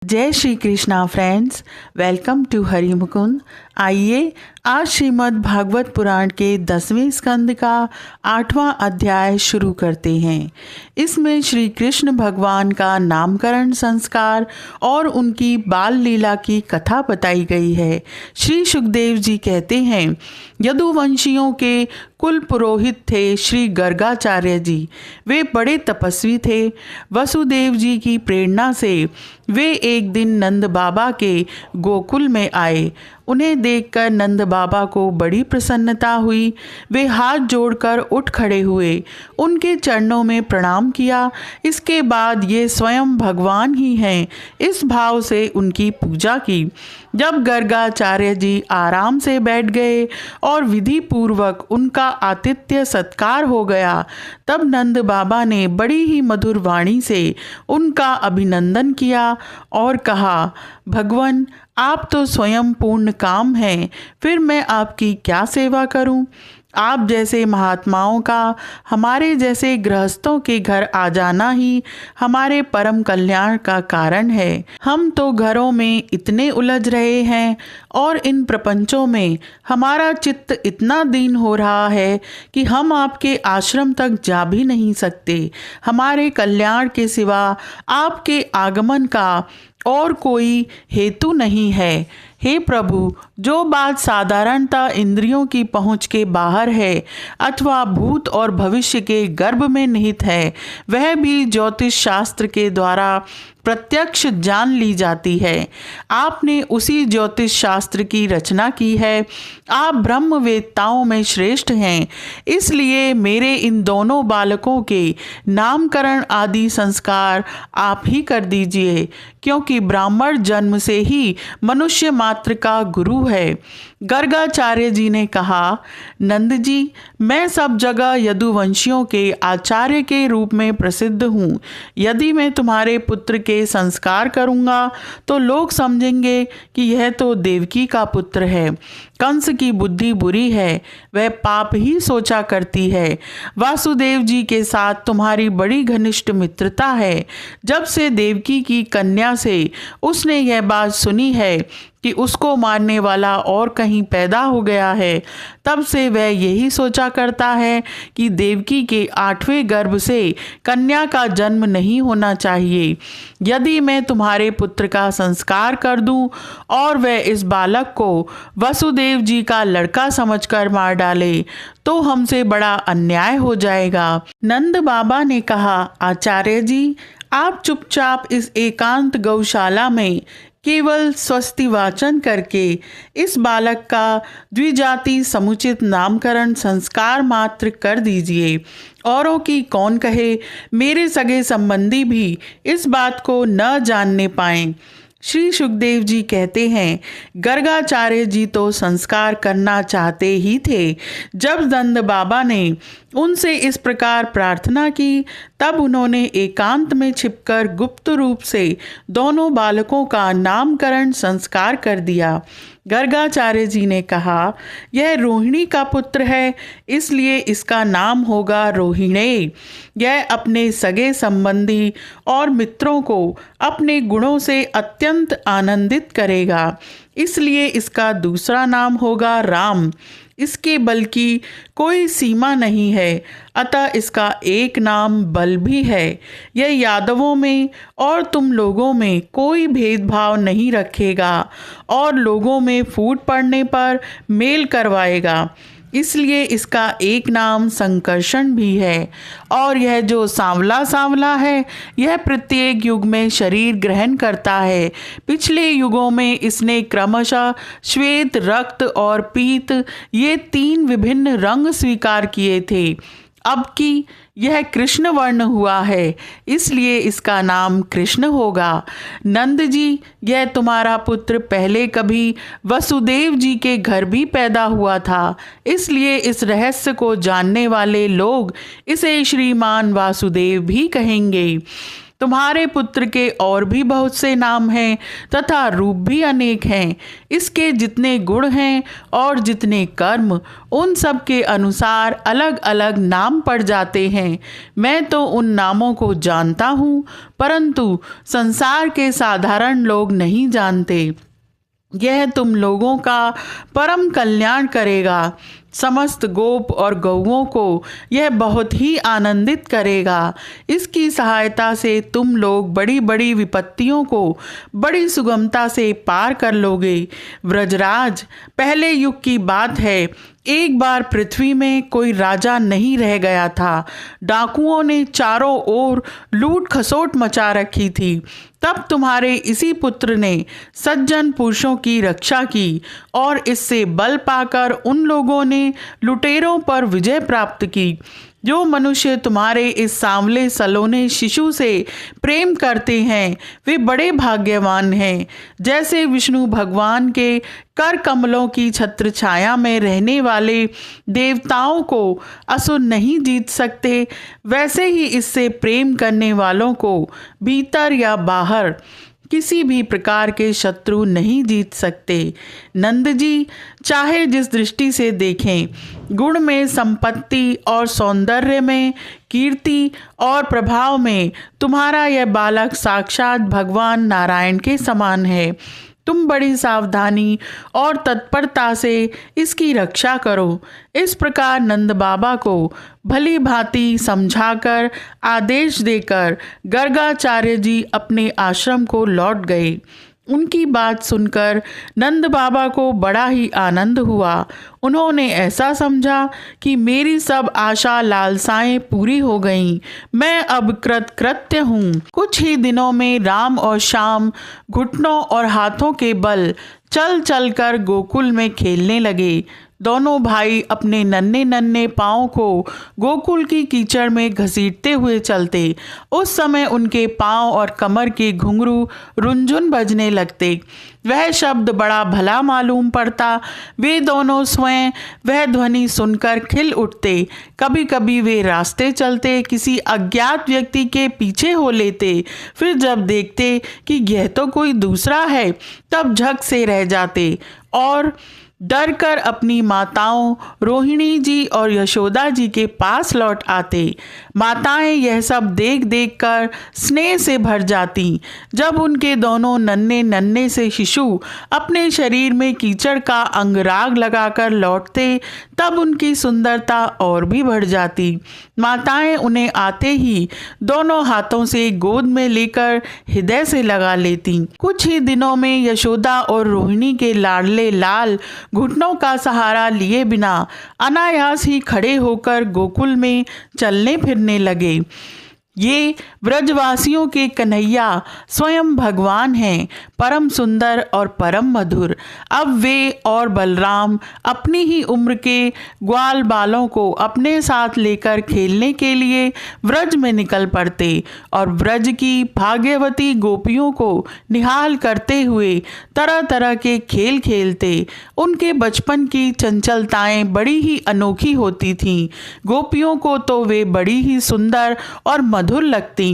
जय Shri Krishna friends, welcome to Hari Mukund. आइए आज श्रीमद् भागवत पुराण के 10वें स्कंद का 8वां अध्याय शुरू करते हैं। इसमें श्री कृष्ण भगवान का नामकरण संस्कार और उनकी बाल लीला की कथा बताई गई है। श्री सुखदेव जी कहते हैं, यदुवंशियों के कुल पुरोहित थे श्री गर्गाचार्य जी। वे बड़े तपस्वी थे। वसुदेव जी की प्रेरणा से वे एक दिन नंद बाबा के गोकुल में आए। उन्हें देखकर नंद बाबा को बड़ी प्रसन्नता हुई। वे हाथ जोड़कर उठ खड़े हुए, उनके चरणों में प्रणाम किया। इसके बाद ये स्वयं भगवान ही हैं, इस भाव से उनकी पूजा की। जब गर्गाचार्य जी आराम से बैठ गए और विधि पूर्वक उनका आतिथ्य सत्कार हो गया, तब नंद बाबा ने बड़ी ही मधुर वाणी से उनका अभिनंदन किया और कहा, भगवान आप तो स्वयं पूर्ण काम हैं, फिर मैं आपकी क्या सेवा करूं? आप जैसे महात्माओं का हमारे जैसे गृहस्थों के घर आ जाना ही हमारे परम कल्याण का कारण है। हम तो घरों में इतने उलझ रहे हैं और इन प्रपंचों में हमारा चित्त इतना दीन हो रहा है कि हम आपके आश्रम तक जा भी नहीं सकते। हमारे कल्याण के सिवा आपके आगमन का और कोई हेतु नहीं है। हे प्रभु, जो बात साधारणतः इंद्रियों की पहुँच के बाहर है अथवा भूत और भविष्य के गर्भ में निहित है, वह भी ज्योतिष शास्त्र के द्वारा प्रत्यक्ष जान ली जाती है। आपने उसी ज्योतिष शास्त्र की रचना की है। आप ब्रह्मवेत्ताओं में श्रेष्ठ हैं। इसलिए मेरे इन दोनों बालकों के नामकरण आदि संस्कार आप ही कर दीजिए, क्योंकि ब्राह्मण जन्म से ही मनुष्य मात्र का गुरु है। गर्गाचार्य जी ने कहा, नंद जी, मैं सब जगह यदुवंशियों के आचार्य के रूप में प्रसिद्ध हूँ। यदि मैं तुम्हारे पुत्र के संस्कार करूँगा तो लोग समझेंगे कि यह तो देवकी का पुत्र है। कंस की बुद्धि बुरी है, वह पाप ही सोचा करती है। वासुदेव जी के साथ तुम्हारी बड़ी घनिष्ठ मित्रता है। जब से देवकी की कन्या से उसने यह बात सुनी है कि उसको मारने वाला और कहीं पैदा हो गया है, तब से वह यही सोचा करता है कि देवकी के 8वें गर्भ से कन्या का जन्म नहीं होना चाहिए। यदि मैं तुम्हारे पुत्र का संस्कार कर दूं और वह इस बालक को वसुदेव जी का लड़का समझकर मार डाले तो हमसे बड़ा अन्याय हो जाएगा। नंद बाबा ने कहा, आचार्य जी, आप चुपचाप इस एकांत गौशाला में केवल स्वस्ति वाचन करके इस बालक का द्विजाति समुचित नामकरण संस्कार मात्र कर दीजिए। औरों की कौन कहे, मेरे सगे संबंधी भी इस बात को न जानने पाएं। श्री सुखदेव जी कहते हैं, गर्गाचार्य जी तो संस्कार करना चाहते ही थे। जब नंद बाबा ने उनसे इस प्रकार प्रार्थना की, तब उन्होंने एकांत में छिपकर गुप्त रूप से दोनों बालकों का नामकरण संस्कार कर दिया। गर्गाचार्य जी ने कहा, यह रोहिणी का पुत्र है, इसलिए इसका नाम होगा रोहिणेय। यह अपने सगे संबंधी और मित्रों को अपने गुणों से अत्यंत आनंदित करेगा, इसलिए इसका दूसरा नाम होगा राम। इसके बल की कोई सीमा नहीं है, अतः इसका एक नाम बल भी है। यह यादवों में और तुम लोगों में कोई भेदभाव नहीं रखेगा और लोगों में फूट पड़ने पर मेल करवाएगा, इसलिए इसका एक नाम संकर्षण भी है। और यह जो सांवला सांवला है, यह प्रत्येक युग में शरीर ग्रहण करता है। पिछले युगों में इसने क्रमशः श्वेत, रक्त और पीत ये 3 विभिन्न रंग स्वीकार किए थे। अब की यह कृष्ण वर्ण हुआ है, इसलिए इसका नाम कृष्ण होगा। नंद जी, यह तुम्हारा पुत्र पहले कभी वसुदेव जी के घर भी पैदा हुआ था, इसलिए इस रहस्य को जानने वाले लोग इसे श्रीमान वासुदेव भी कहेंगे। तुम्हारे पुत्र के और भी बहुत से नाम हैं तथा रूप भी अनेक हैं। इसके जितने गुण हैं और जितने कर्म, उन सब के अनुसार अलग अलग नाम पड़ जाते हैं। मैं तो उन नामों को जानता हूँ, परंतु संसार के साधारण लोग नहीं जानते। यह तुम लोगों का परम कल्याण करेगा। समस्त गोप और गौओं को यह बहुत ही आनंदित करेगा। इसकी सहायता से तुम लोग बड़ी बड़ी विपत्तियों को बड़ी सुगमता से पार कर लोगे। व्रजराज, पहले युग की बात है, एक बार पृथ्वी में कोई राजा नहीं रह गया था। डाकुओं ने चारों ओर लूट खसोट मचा रखी थी। तब तुम्हारे इसी पुत्र ने सज्जन पुरुषों की रक्षा की और इससे बल पाकर उन लोगों ने लुटेरों पर विजय प्राप्त की। जो मनुष्य तुम्हारे इस सांवले सलोने शिशु से प्रेम करते हैं वे बड़े भाग्यवान हैं। जैसे विष्णु भगवान के कर कमलों की छत्र छाया में रहने वाले देवताओं को असुर नहीं जीत सकते, वैसे ही इससे प्रेम करने वालों को भीतर या बाहर किसी भी प्रकार के शत्रु नहीं जीत सकते। नंद जी, चाहे जिस दृष्टि से देखें, गुण में, संपत्ति और सौंदर्य में, कीर्ति और प्रभाव में तुम्हारा यह बालक साक्षात भगवान नारायण के समान है। तुम बड़ी सावधानी और तत्परता से इसकी रक्षा करो। इस प्रकार नंद बाबा को भली भांति समझाकर आदेश देकर गर्गाचार्य जी अपने आश्रम को लौट गए। उनकी बात सुनकर नंद बाबा को बड़ा ही आनंद हुआ। उन्होंने ऐसा समझा कि मेरी सब आशा लालसाएं पूरी हो गईं, मैं अब कृतकृत्य हूँ। कुछ ही दिनों में राम और श्याम घुटनों और हाथों के बल चल चल कर गोकुल में खेलने लगे। दोनों भाई अपने नन्हे नन्हे पाँव को गोकुल की कीचड़ में घसीटते हुए चलते। उस समय उनके पाँव और कमर के घुंघरू रुंझुन बजने लगते। वह शब्द बड़ा भला मालूम पड़ता। वे दोनों स्वयं वह ध्वनि सुनकर खिल उठते। कभी कभी वे रास्ते चलते किसी अज्ञात व्यक्ति के पीछे हो लेते। फिर जब देखते कि यह तो कोई दूसरा है, तब झक से रह जाते और डर कर अपनी माताओं रोहिणी जी और यशोदा जी के पास लौट आते। माताएं यह सब देख देख कर स्नेह से भर जाती। जब उनके दोनों नन्हे नन्हे से शिशु अपने शरीर में कीचड़ का अंगराग लगाकर लौटते, तब उनकी सुंदरता और भी बढ़ जाती। माताएं उन्हें आते ही दोनों हाथों से गोद में लेकर हृदय से लगा लेती। कुछ ही दिनों में यशोदा और रोहिणी के लाडले लाल घुटनों का सहारा लिए बिना अनायास ही खड़े होकर गोकुल में चलने फिरने लगे। ये व्रजवासियों के कन्हैया स्वयं भगवान हैं, परम सुंदर और परम मधुर। अब वे और बलराम अपनी ही उम्र के ग्वाल बालों को अपने साथ लेकर खेलने के लिए व्रज में निकल पड़ते और व्रज की भाग्यवती गोपियों को निहाल करते हुए तरह तरह के खेल खेलते। उनके बचपन की चंचलताएं बड़ी ही अनोखी होती थीं। गोपियों को तो वे बड़ी ही सुंदर और मधुर लगती।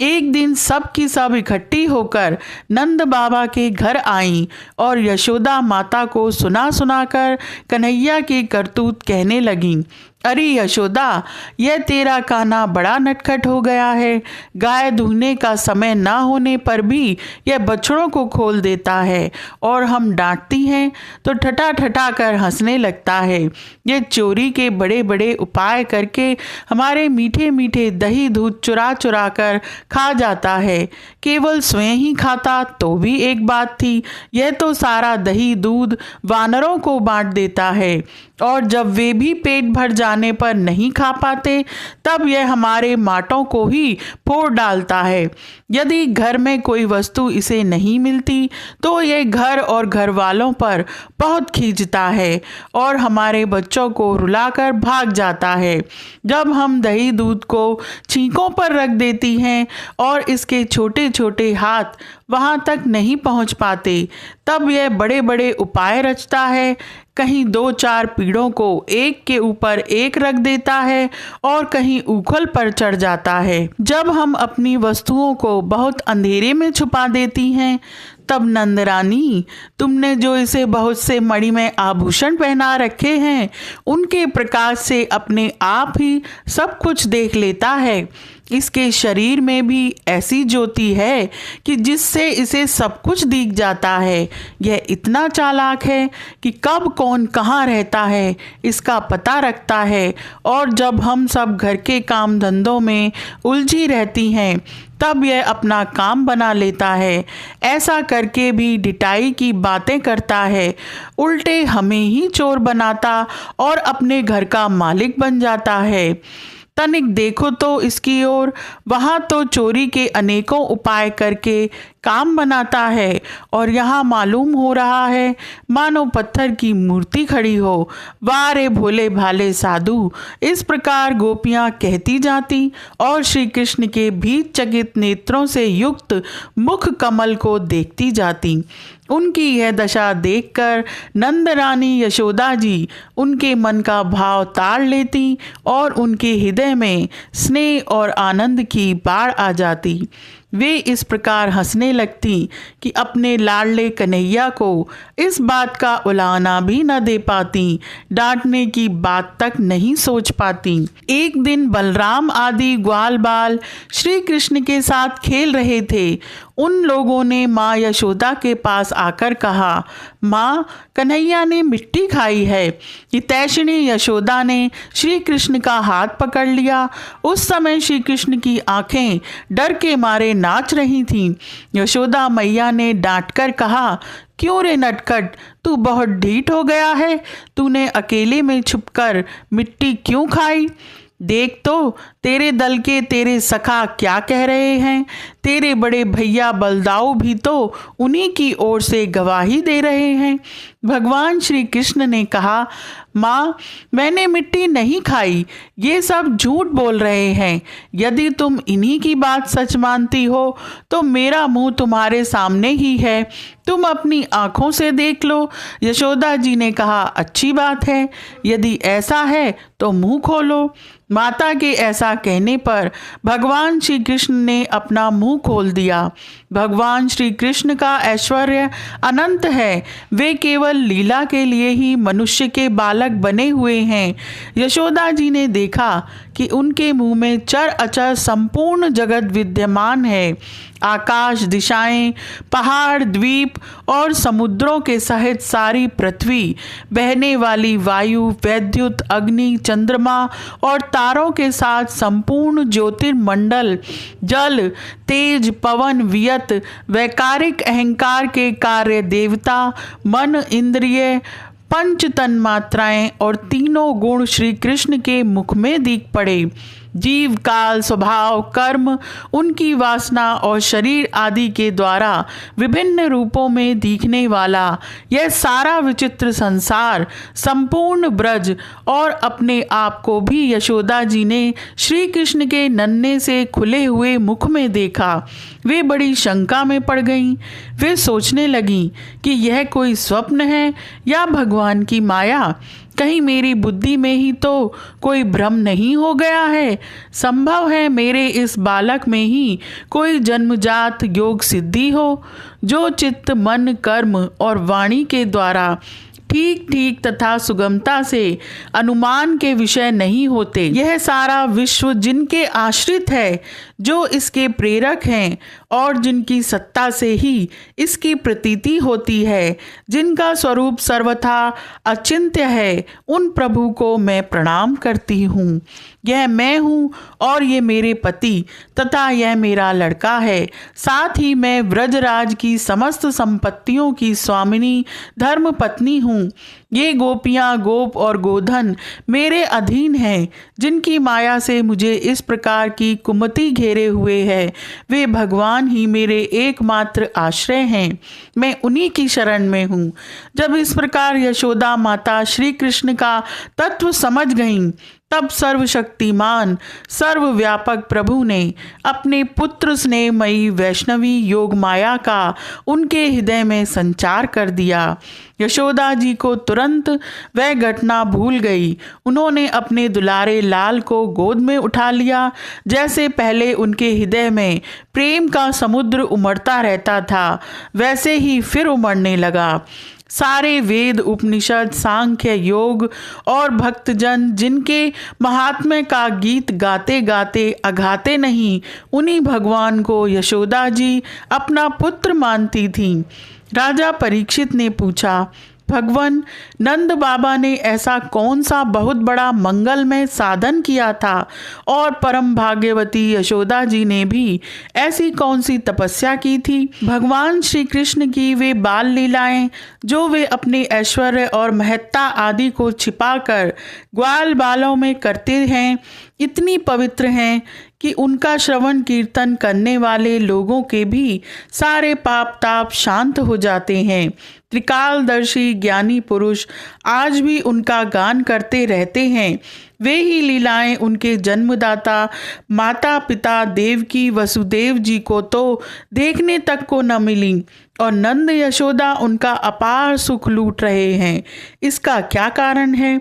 एक दिन सब की सब इकट्ठी होकर नंद बाबा के घर आईं और यशोदा माता को सुना सुनाकर कन्हैया की करतूत कहने लगीं। अरे यशोदा, यह तेरा कान्हा बड़ा नटखट हो गया है। गाय दूहने का समय ना होने पर भी यह बछड़ों को खोल देता है और हम डांटती हैं तो ठटा ठटा कर हंसने लगता है। यह चोरी के बड़े बड़े उपाय करके हमारे मीठे मीठे दही दूध चुरा चुरा कर खा जाता है। केवल स्वयं ही खाता तो भी एक बात थी, यह तो सारा दही दूध वानरों को बांट देता है और जब वे भी पेट भर जाने पर नहीं खा पाते, तब यह हमारे माटों को ही फोड़ डालता है। यदि घर में कोई वस्तु इसे नहीं मिलती तो यह घर और घर वालों पर बहुत खींचता है और हमारे बच्चों को रुलाकर भाग जाता है। जब हम दही दूध को छींकों पर रख देती हैं और इसके छोटे छोटे हाथ वहाँ तक नहीं पहुँच पाते, तब यह बड़े बड़े उपाय रचता है। कहीं 2-4 पीड़ों को एक के ऊपर एक रख देता है और कहीं उखल पर चढ़ जाता है। जब हम अपनी वस्तुओं को बहुत अंधेरे में छुपा देती हैं, तब नंदरानी, तुमने जो इसे बहुत से मणिमय आभूषण पहना रखे हैं, उनके प्रकाश से अपने आप ही सब कुछ देख लेता है। इसके शरीर में भी ऐसी ज्योति है कि जिससे इसे सब कुछ दिख जाता है। यह इतना चालाक है कि कब कौन कहाँ रहता है इसका पता रखता है, और जब हम सब घर के काम धंधों में उलझी रहती हैं, तब यह अपना काम बना लेता है। ऐसा करके भी ढिठाई की बातें करता है, उल्टे हमें ही चोर बनाता और अपने घर का मालिक बन जाता है। तनिक देखो तो इसकी ओर, वहाँ तो चोरी के अनेकों उपाय करके काम बनाता है, और यहाँ मालूम हो रहा है मानो पत्थर की मूर्ति खड़ी हो। वाह रे भोले भाले साधु, इस प्रकार गोपियाँ कहती जाती और श्री कृष्ण के भीत चकित नेत्रों से युक्त मुख कमल को देखती जाती। उनकी यह दशा देखकर नंदरानी यशोदा जी उनके मन का भाव ताड़ लेती और उनके हृदय में स्नेह और आनंद की बाढ़ आ जाती। वे इस प्रकार हंसने लगती कि अपने लाडले कन्हैया को इस बात का उलाहना भी न दे पाती, डांटने की बात तक नहीं सोच पाती। एक दिन बलराम आदि ग्वाल बाल श्री कृष्ण के साथ खेल रहे थे। उन लोगों ने माँ यशोदा के पास आकर कहा, माँ, कन्हैया ने मिट्टी खाई है। हितैषिणी यशोदा ने श्री कृष्ण का हाथ पकड़ लिया। उस समय श्री कृष्ण की आंखें डर के मारे नाच रही थीं। यशोदा मैया ने डांटकर कहा, क्यों रे नटखट, तू बहुत ढीठ हो गया है? तूने अकेले में छुपकर मिट्टी क्यों खाई? देख तो तेरे दल के तेरे सखा क्या कह रहे हैं। तेरे बड़े भैया बलदाऊ भी तो उन्हीं की ओर से गवाही दे रहे हैं। भगवान श्री कृष्ण ने कहा, माँ, मैंने मिट्टी नहीं खाई, ये सब झूठ बोल रहे हैं। यदि तुम इन्हीं की बात सच मानती हो तो मेरा मुंह तुम्हारे सामने ही है, तुम अपनी आंखों से देख लो। यशोदा जी ने कहा, अच्छी बात है, यदि ऐसा है तो मुंह खोलो। माता के ऐसा कहने पर भगवान श्री कृष्ण ने अपना मुंह खोल दिया। भगवान श्री कृष्ण का ऐश्वर्य अनंत है, वे केवल लीला के लिए ही मनुष्य के बालक बने हुए हैं। यशोदा जी ने देखा कि उनके मुंह में चर अचर संपूर्ण जगत विद्यमान है। आकाश, दिशाएं, पहाड़, द्वीप और समुद्रों के सहित सारी पृथ्वी, बहने वाली वायु, वैद्युत, अग्नि, चंद्रमा और तारों के साथ संपूर्ण ज्योतिर्मंडल, जल, तेज, पवन, वियत, वैकारिक अहंकार के कार्य, देवता, मन, इंद्रिय, पंच तन्मात्राएं और तीनों गुण श्री कृष्ण के मुख में दिख पड़े। जीव, काल, स्वभाव, कर्म, उनकी वासना और शरीर आदि के द्वारा विभिन्न रूपों में दिखने वाला यह सारा विचित्र संसार, संपूर्ण ब्रज और अपने आप को भी यशोदा जी ने श्री कृष्ण के नन्हे से खुले हुए मुख में देखा। वे बड़ी शंका में पड़ गईं। वे सोचने लगीं कि यह कोई स्वप्न है या भगवान की माया। कहीं मेरी बुद्धि में ही तो कोई भ्रम नहीं हो गया है। संभव है मेरे इस बालक में ही कोई जन्मजात योग सिद्धि हो, जो चित्त, मन, कर्म और वाणी के द्वारा ठीक ठीक तथा सुगमता से अनुमान के विषय नहीं होते। यह सारा विश्व जिनके आश्रित है, जो इसके प्रेरक हैं और जिनकी सत्ता से ही इसकी प्रतीति होती है, जिनका स्वरूप सर्वथा अचिंत्य है, उन प्रभु को मैं प्रणाम करती हूँ। यह मैं हूँ और ये मेरे पति तथा यह मेरा लड़का है। साथ ही मैं व्रजराज की समस्त संपत्तियों की स्वामिनी धर्म पत्नी हूँ। ये गोपियाँ, गोप और गोधन मेरे अधीन हैं, जिनकी माया से मुझे इस प्रकार की कुमति घेरे हुए है। वे भगवान ही मेरे एकमात्र आश्रय हैं। मैं उन्हीं की शरण में हूँ। जब इस प्रकार यशोदा माता श्री कृष्ण का तत्व समझ गईं, तब सर्वशक्तिमान सर्वव्यापक प्रभु ने अपने पुत्र स्नेहमयी वैष्णवी योग माया का उनके हृदय में संचार कर दिया। यशोदा जी को तुरंत वह घटना भूल गई। उन्होंने अपने दुलारे लाल को गोद में उठा लिया। जैसे पहले उनके हृदय में प्रेम का समुद्र उमड़ता रहता था, वैसे ही फिर उमड़ने लगा। सारे वेद, उपनिषद, सांख्य, योग और भक्तजन जिनके महात्म्य का गीत गाते गाते अघाते नहीं, उन्हीं भगवान को यशोदा जी अपना पुत्र मानती थीं। राजा परीक्षित ने पूछा, भगवान, नंद बाबा ने ऐसा कौन सा बहुत बड़ा मंगलमय साधन किया था और परम भाग्यवती यशोदा जी ने भी ऐसी कौन सी तपस्या की थी? भगवान श्री कृष्ण की वे बाल लीलाएं जो वे अपने ऐश्वर्य और महत्ता आदि को छिपाकर ग्वाल बालों में करते हैं, इतनी पवित्र हैं कि उनका श्रवण कीर्तन करने वाले लोगों के भी सारे पाप ताप शांत हो जाते हैं। त्रिकालदर्शी ज्ञानी पुरुष आज भी उनका गान करते रहते हैं। वे ही लीलाएं उनके जन्मदाता माता पिता देवकी वसुदेव जी को तो देखने तक को न मिली और नंद यशोदा उनका अपार सुख लूट रहे हैं। इसका क्या कारण है?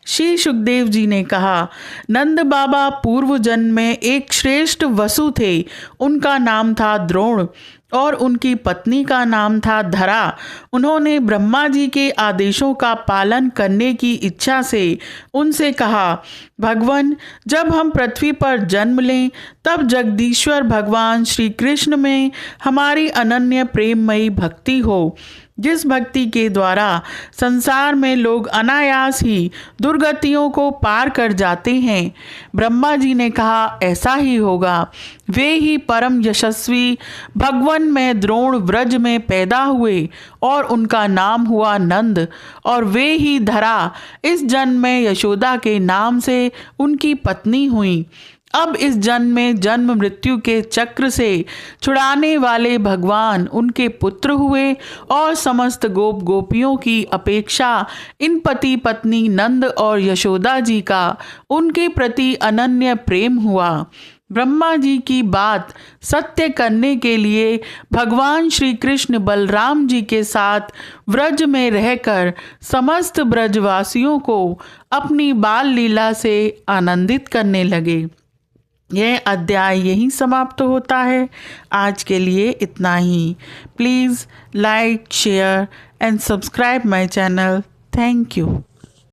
श्री सुखदेव जी ने कहा, नंद बाबा पूर्व जन्म में एक श्रेष्ठ वसु थे। उनका नाम था द्रोण और उनकी पत्नी का नाम था धरा। उन्होंने ब्रह्मा जी के आदेशों का पालन करने की इच्छा से उनसे कहा, भगवान, जब हम पृथ्वी पर जन्म लें तब जगदीश्वर भगवान श्री कृष्ण में हमारी अनन्य प्रेममयी भक्ति हो, जिस भक्ति के द्वारा संसार में लोग अनायास ही दुर्गतियों को पार कर जाते हैं। ब्रह्मा जी ने कहा, ऐसा ही होगा। वे ही परम यशस्वी भगवन में द्रोण व्रज में पैदा हुए और उनका नाम हुआ नंद, और वे ही धरा इस जन्म में यशोदा के नाम से उनकी पत्नी हुई। अब इस जन्म में जन्म मृत्यु के चक्र से छुड़ाने वाले भगवान उनके पुत्र हुए और समस्त गोप गोपियों की अपेक्षा इन पति पत्नी नंद और यशोदा जी का उनके प्रति अनन्य प्रेम हुआ। ब्रह्मा जी की बात सत्य करने के लिए भगवान श्री कृष्ण बलराम जी के साथ व्रज में रहकर समस्त ब्रजवासियों को अपनी बाल लीला से आनंदित करने लगे। यह अध्याय यहीं समाप्त होता है। आज के लिए इतना ही। Please like, share and subscribe my channel. Thank you.